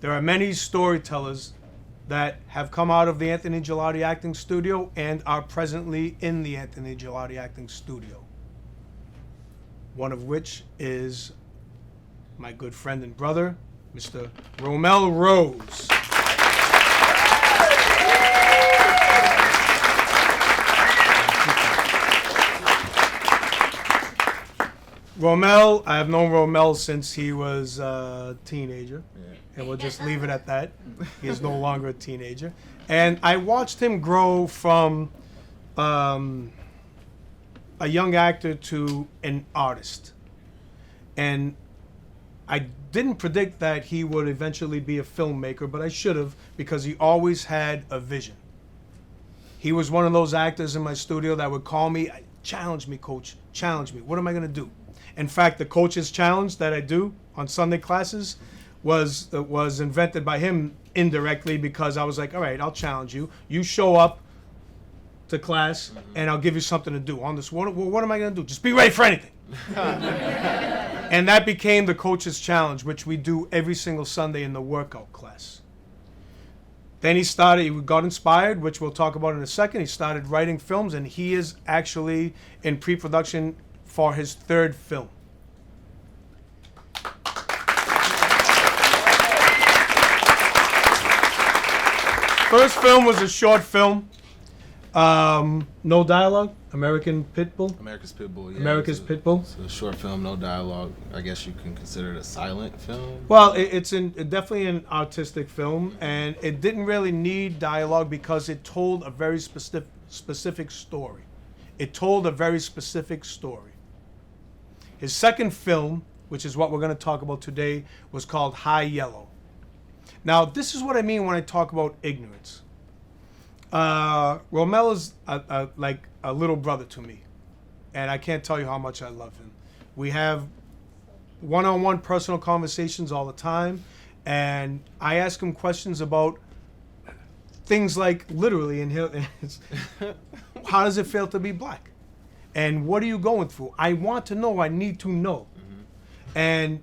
There are many storytellers that have come out of the Anthony Gilardi acting studio and are presently in the Anthony Gilardi acting studio. One of which is my good friend and brother, Mr. Romel Rose. Romel, I have known Romel since he was a teenager, and we'll just leave it at that. He is no longer a teenager. And I watched him grow from a young actor to an artist. And I didn't predict that he would eventually be a filmmaker, but I should have, because he always had a vision. He was one of those actors in my studio that would call me, challenge me, coach, challenge me. What am I going to do? In fact, the coach's challenge that I do on Sunday classes was invented by him indirectly, because I was like, all right, I'll challenge you. You show up to class, and I'll give you something to do. On this, what am I going to do? Just be ready for anything. And that became the coach's challenge, which we do every single Sunday in the workout class. Then he got inspired, which we'll talk about in a second. He started writing films, and he is actually in pre-production for his third film. First film was a short film, no dialogue, American Pitbull. America's Pitbull, yeah. America's Pitbull. It's a short film, no dialogue. I guess you can consider it a silent film. Well, it's definitely an artistic film, and it didn't really need dialogue because it told a very specific story. It told a very specific story. His second film, which is what we're going to talk about today, was called High Yellow. Now, this is what I mean when I talk about ignorance. Romel is like a little brother to me, and I can't tell you how much I love him. We have one-on-one personal conversations all the time, and I ask him questions about things like, literally, how does it feel to be black? And what are you going through? I want to know. I need to know. Mm-hmm. And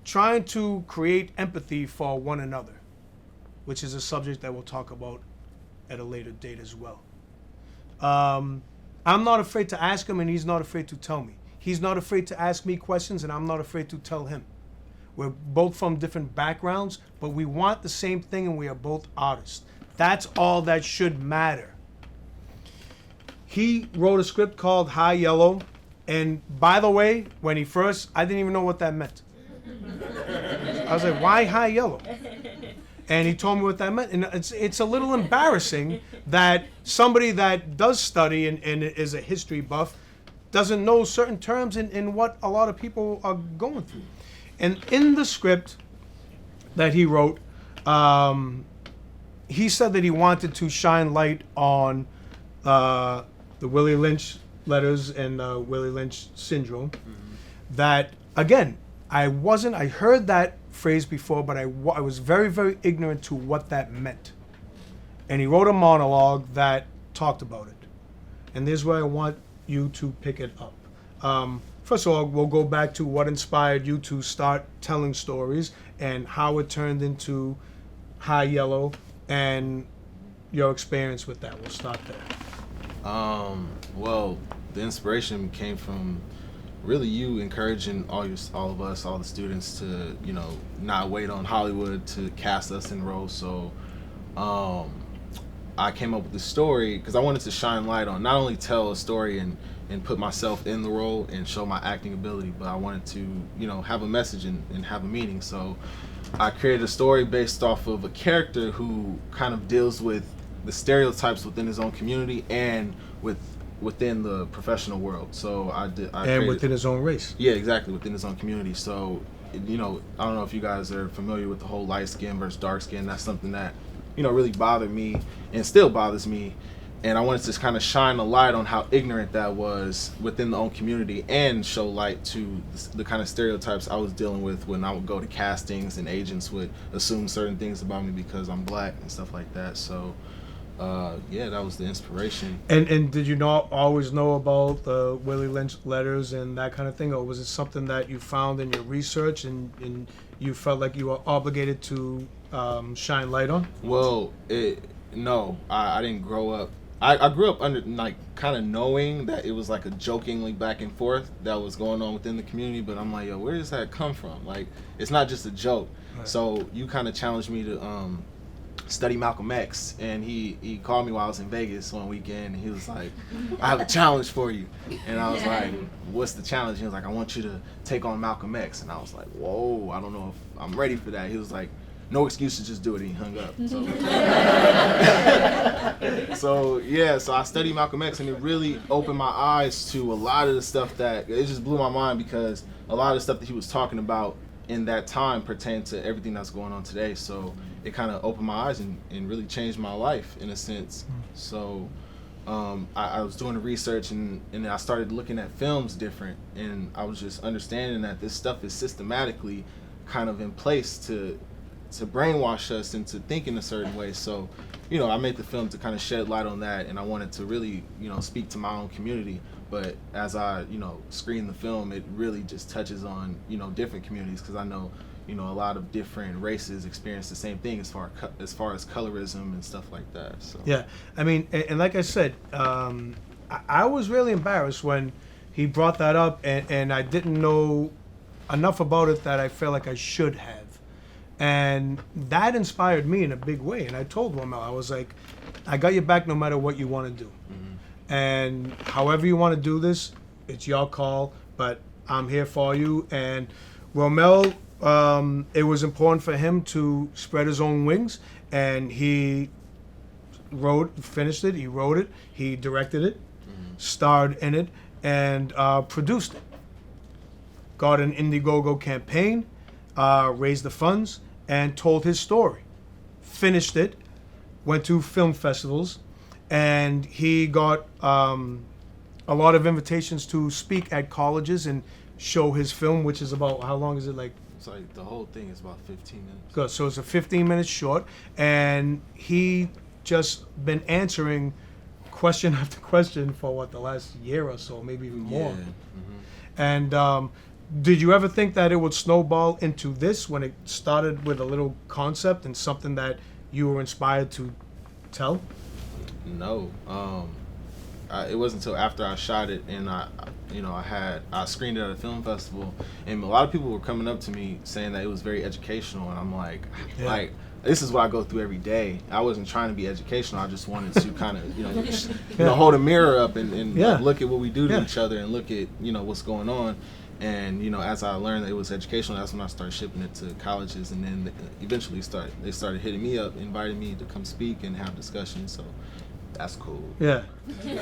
trying to create empathy for one another, which is a subject that we'll talk about at a later date as well. I'm not afraid to ask him, and he's not afraid to tell me. He's not afraid to ask me questions, and I'm not afraid to tell him. We're both from different backgrounds, but we want the same thing, and we are both artists. That's all that should matter. He wrote a script called High Yellow, and by the way, when he first, I didn't even know what that meant. I was like, why High Yellow? And he told me what that meant. And it's a little embarrassing that somebody that does study and is a history buff doesn't know certain terms in what a lot of people are going through. And in the script that he wrote, he said that he wanted to shine light on the Willie Lynch letters and Willie Lynch syndrome. Mm-hmm. That, again, I heard that phrase before, but I was very, very ignorant to what that meant. And he wrote a monologue that talked about it. And this is where I want you to pick it up. First of all, we'll go back to what inspired you to start telling stories and how it turned into High Yellow and your experience with that. We'll start there. Well, the inspiration came from really you encouraging all of us, all the students to, not wait on Hollywood to cast us in roles. So I came up with the story because I wanted to shine light on, not only tell a story and put myself in the role and show my acting ability, but I wanted to, have a message and have a meaning. So I created a story based off of a character who kind of deals with the stereotypes within his own community and within the professional world. So I created, within his own race. Yeah, exactly, within his own community. So, I don't know if you guys are familiar with the whole light skin versus dark skin. That's something that, really bothered me and still bothers me. And I wanted to kind of shine a light on how ignorant that was within the own community and show light to the kind of stereotypes I was dealing with when I would go to castings and agents would assume certain things about me because I'm black and stuff like that. So that was the inspiration. And did you not always know about the Willie Lynch letters and that kind of thing, or was it something that you found in your research and you felt like you were obligated to shine light on? Well, no, I didn't grow up. I grew up under like kind of knowing that it was like a jokingly back and forth that was going on within the community, but I'm like, yo, where does that come from? Like, it's not just a joke. Right. So you kind of challenged me to study Malcolm X, and he called me while I was in Vegas one weekend, and he was like, I have a challenge for you. And I was like, what's the challenge? He was like, I want you to take on Malcolm X. And I was like, whoa, I don't know if I'm ready for that. He was like, no excuses, just do it. And he hung up. So I studied Malcolm X, and it really opened my eyes to a lot of the stuff that, it just blew my mind, because a lot of the stuff that he was talking about in that time pertained to everything that's going on today. So it kind of opened my eyes and really changed my life in a sense. So I was doing the research, and I started looking at films different, and I was just understanding that this stuff is systematically kind of in place to brainwash us into thinking a certain way. So, you know, I made the film to kind of shed light on that, and I wanted to really, you know, speak to my own community. But as I, you know, screen the film, it really just touches on, you know, different communities, because I know, you know, a lot of different races experience the same thing as far as colorism and stuff like that. So Yeah, I mean, and like I said, I was really embarrassed when he brought that up, and I didn't know enough about it that I felt like I should have. And that inspired me in a big way. And I told Romel, I was like, I got your back no matter what you want to do. Mm-hmm. And however you want to do this, it's your call, but I'm here for you. And Romel, it was important for him to spread his own wings, and he finished it, he wrote it, he directed it, starred in it, and produced it. Got an Indiegogo campaign, raised the funds, and told his story. Finished it, went to film festivals, and he got a lot of invitations to speak at colleges and show his film, which is about, how long is it, like? It's like the whole thing is about 15 minutes. Good, so it's a 15-minute short, and he just been answering question after question for the last year or so, maybe even more. Yeah. Mm-hmm. And did you ever think that it would snowball into this when it started with a little concept and something that you were inspired to tell? No. It wasn't until after I shot it, and I screened it at a film festival, and a lot of people were coming up to me saying that it was very educational, and I'm like, this is what I go through every day. I wasn't trying to be educational. I just wanted to kind of, hold a mirror up and look at what we do to each other, and look at, what's going on. And, as I learned that it was educational, that's when I started shipping it to colleges, and then eventually they started hitting me up, inviting me to come speak and have discussions. So that's cool. Yeah.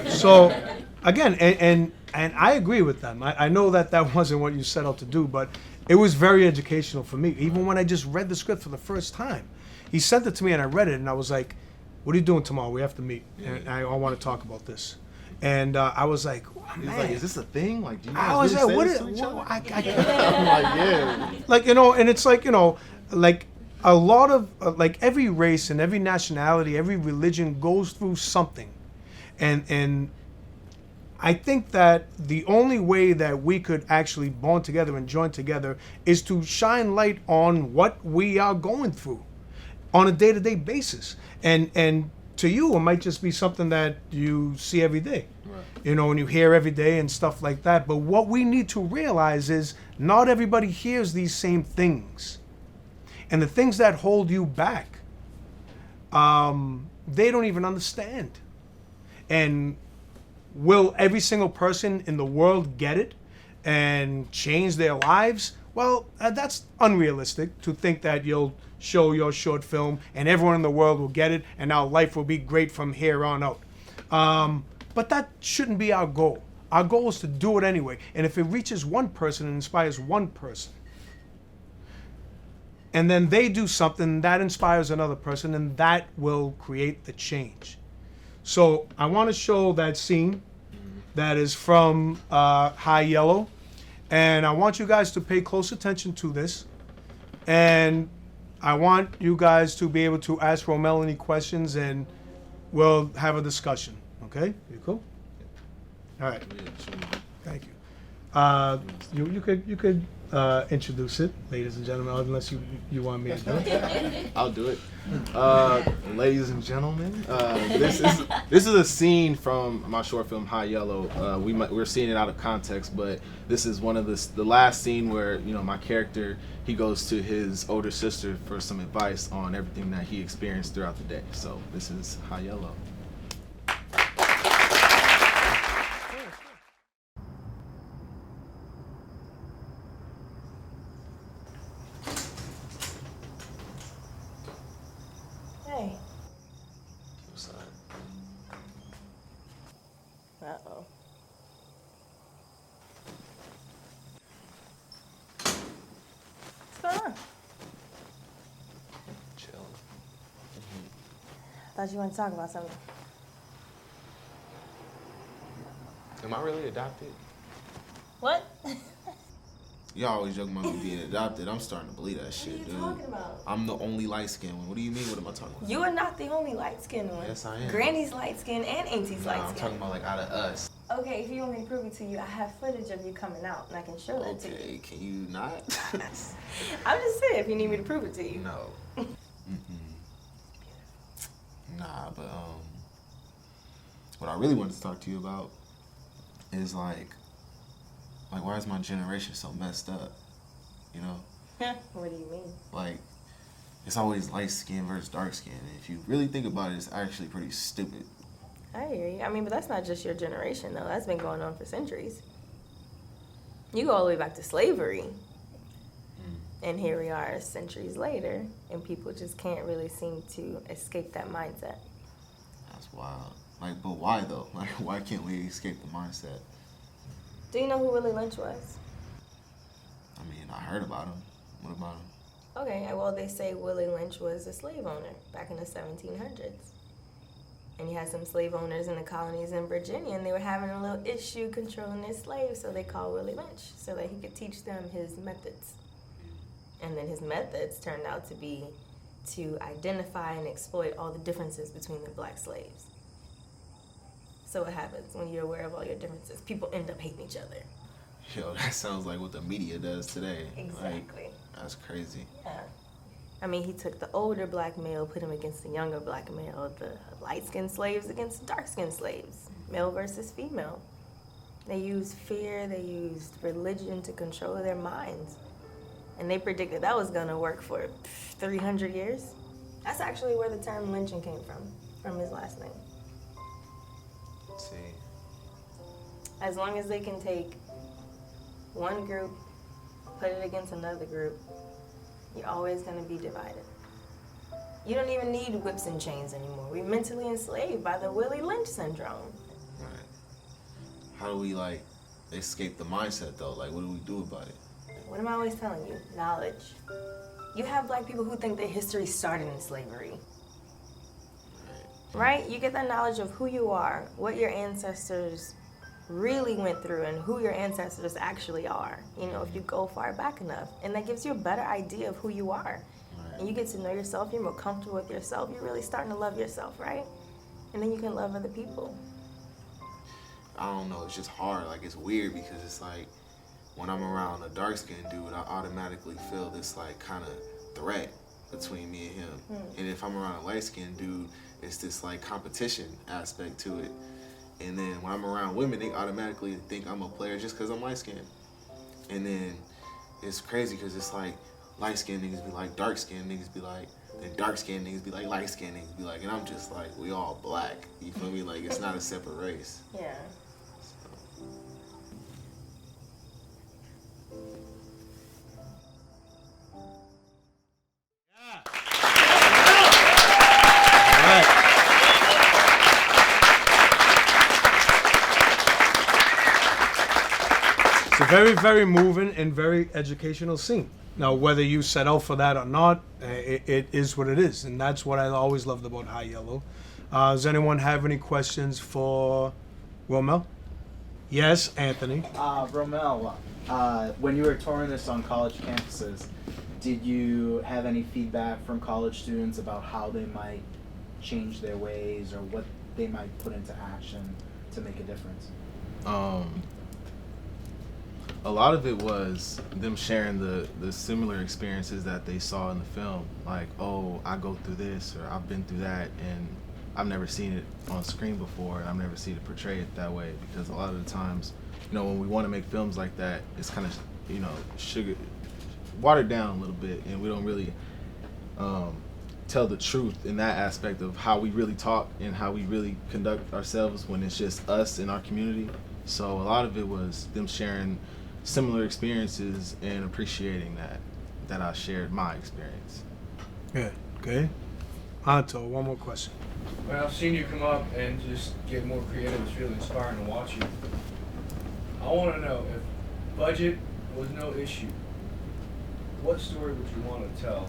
So again, and I agree with them. I know that wasn't what you set out to do, but it was very educational for me. Even when I just read the script for the first time, he sent it to me and I read it, and I was like, "What are you doing tomorrow? We have to meet, and I want to talk about this." And I was like, He was "Man, like, is this a thing? Like, do you I guys was really like, say what this is, to each other?" I'm like, yeah. like, and it's like, like a lot of like every race and every nationality, every religion goes through something, and I think that the only way that we could actually bond together and join together is to shine light on what we are going through on a day-to-day basis, and to you it might just be something that you see every day. Right. And you hear every day and stuff like that. But what we need to realize is not everybody hears these same things. And the things that hold you back, they don't even understand. And will every single person in the world get it and change their lives? Well, that's unrealistic to think that you'll show your short film and everyone in the world will get it and our life will be great from here on out. But that shouldn't be our goal. Our goal is to do it anyway. And if it reaches one person and inspires one person, and then they do something that inspires another person, and that will create the change. So I want to show that scene that is from High Yellow, and I want you guys to pay close attention to this, and I want you guys to be able to ask Romel any questions, and we'll have a discussion. Okay? You cool? All right. Thank you. You could introduce it, ladies and gentlemen, unless you want me to do it. I'll do it. Ladies and gentlemen, this is a scene from my short film High Yellow. We're seeing it out of context, but this is one of the last scene where my character, he goes to his older sister for some advice on everything that he experienced throughout the day. So this is High Yellow. Hey. What's up? Uh-oh. What's going on? Chill. Thought you wanted to talk about something. Am I really adopted? What? Y'all always joke about me being adopted. I'm starting to believe that shit, What are you dude. talking about? I'm the only light-skinned one. What do you mean? What am I talking about? You are not the only light-skinned one. Yes, I am. Granny's light-skinned and Auntie's Nah, I'm light-skinned. talking about like out of us. Okay, if you want me to prove it to you, I have footage of you coming out, and I can show that to you. Okay, can you not? I'm just saying, if you need me to prove it to you. No. Nah, but what I really wanted to talk to you about is like why is my generation so messed up? You know? What do you mean? Like, it's always light skin versus dark skin. And if you really think about it, it's actually pretty stupid. I hear you. I mean, but that's not just your generation, though. That's been going on for centuries. You go all the way back to slavery. And here we are centuries later, and people just can't really seem to escape that mindset. That's wild. Like, but why though? Like, why can't we escape the mindset? Do you know who Willie Lynch was? I mean, I heard about him. What about him? Okay, well, they say Willie Lynch was a slave owner back in the 1700s. And you had some slave owners in the colonies in Virginia, and they were having a little issue controlling their slaves, so they called Willie Lynch so that he could teach them his methods. And then his methods turned out to be to identify and exploit all the differences between the black slaves. So what happens when you're aware of all your differences? People end up hating each other. Yo, that sounds like what the media does today. Exactly. Like, that's crazy. Yeah. I mean, he took the older black male, put him against the younger black male, the light-skinned slaves against the dark-skinned slaves, male versus female. They used fear, they used religion to control their minds. And they predicted that was gonna work for 300 years. That's actually where the term lynching came from his last name. Let's see. As long as they can take one group, put it against another group, you're always gonna be divided. You don't even need whips and chains anymore. We're mentally enslaved by the Willie Lynch syndrome. Right. How do we, like, escape the mindset, though? Like, what do we do about it? What am I always telling you? Knowledge. You have black people who think that history started in slavery. Right? You get that knowledge of who you are, what your ancestors really went through, and who your ancestors actually are, you know, if you go far back enough. And that gives you a better idea of who you are. Right. And you get to know yourself, you're more comfortable with yourself, you're really starting to love yourself, right? And then you can love other people. I don't know, it's just hard. Like, it's weird because it's like, when I'm around a dark-skinned dude, I automatically feel this, like, kind of threat between me and him. And if I'm around a light-skinned dude, it's this, like, competition aspect to it. And then when I'm around women, they automatically think I'm a player just because I'm light-skinned. And then it's crazy because it's like, light-skinned niggas be like, dark-skinned niggas be like, then dark-skinned niggas be like, light-skinned niggas be like, and I'm just like, we all black. You feel me? Like, it's not a separate race. Yeah. It's a very, very moving and very educational scene. Now, whether you set out for that or not, it is what it is, and that's what I always loved about High Yellow. Does anyone have any questions for Romel? Yes, Anthony. Romel, when you were touring this on college campuses, did you have any feedback from college students about how they might change their ways or what they might put into action to make a difference? A lot of it was them sharing the similar experiences that they saw in the film. Like, oh, I go through this, or I've been through that, and I've never seen it on screen before, and I've never seen it portrayed that way. Because a lot of the times, when we want to make films like that, it's kind of, watered down a little bit, and we don't really tell the truth in that aspect of how we really talk and how we really conduct ourselves when it's just us in our community. So a lot of it was them sharing similar experiences and appreciating that I shared my experience. Yeah. Okay. Anto, one more question. Well, I've seen you come up and just get more creative. It's really inspiring to watch you. I want to know, if budget was no issue, what story would you want to tell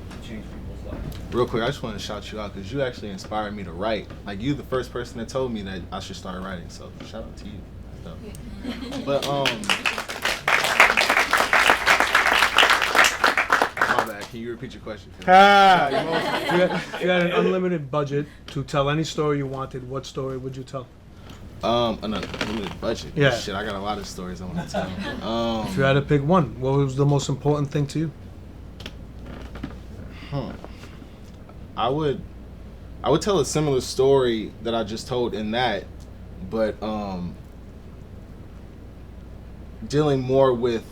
to change people's lives? Real quick, I just want to shout you out because you actually inspired me to write. Like, you the first person that told me that I should start writing, so shout out to you. But my bad. Can you repeat your question? If you had an unlimited budget to tell any story you wanted, what story would you tell? An unlimited budget. Yeah. Shit, I got a lot of stories I want to tell. If you had to pick one, what was the most important thing to you? I would tell a similar story that I just told in that, but dealing more with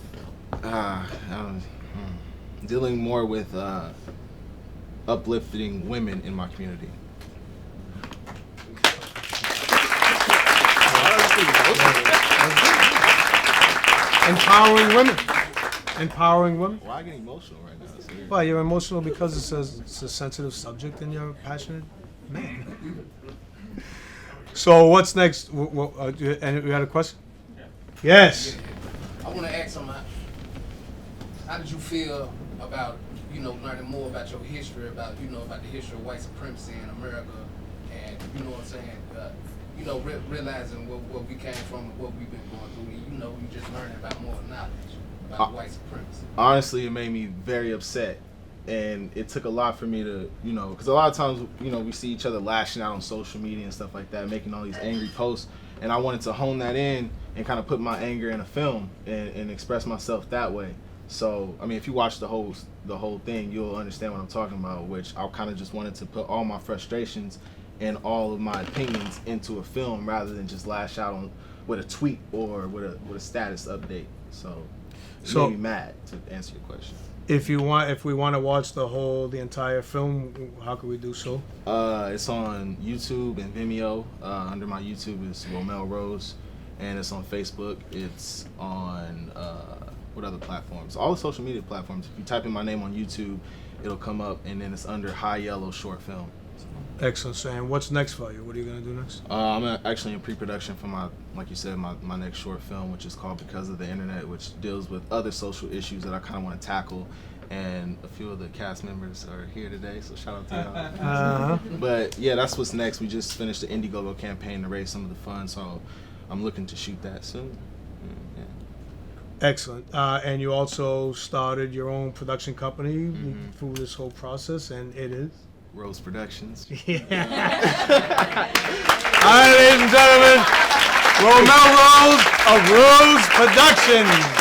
uplifting women in my community. Empowering women. Why I get emotional right now? It's weird. Well, you're emotional because it's a sensitive subject and you're a passionate man. So what's next? You had a question? Yeah. Yes. I want to ask something. How did you feel about, learning more about your history, about the history of white supremacy in America, and what I'm saying, realizing where we came from and what we've been going through. You just learning about more knowledge about white supremacy. Honestly, it made me very upset, and it took a lot for me to, because a lot of times, we see each other lashing out on social media and stuff like that, making all these angry posts, and I wanted to hone that in and kind of put my anger in a film and express myself that way. So, I mean, if you watch the whole thing, you'll understand what I'm talking about, which I kind of just wanted to put all my frustrations and all of my opinions into a film rather than just lash out on with a tweet or with a status update. So it made me mad, to answer your question. If we want to watch the entire film, how can we do so? It's on YouTube and Vimeo. Under my YouTube is Romel Rose, and it's on Facebook. It's on what other platforms? All the social media platforms. If you type in my name on YouTube, it'll come up, and then it's under High Yellow Short Film. Excellent. So, and what's next for you? What are you gonna do next? I'm actually in pre-production for like you said, my next short film, which is called Because of the Internet, which deals with other social issues that I kind of want to tackle. And a few of the cast members are here today, so shout out to y'all. Uh-huh. But yeah, that's what's next. We just finished the Indiegogo campaign to raise some of the funds, so I'm looking to shoot that soon. Yeah. Excellent. And you also started your own production company through this whole process, and it is? Rose Productions. Yeah. All right, ladies and gentlemen, Romel Rose of Rose Productions.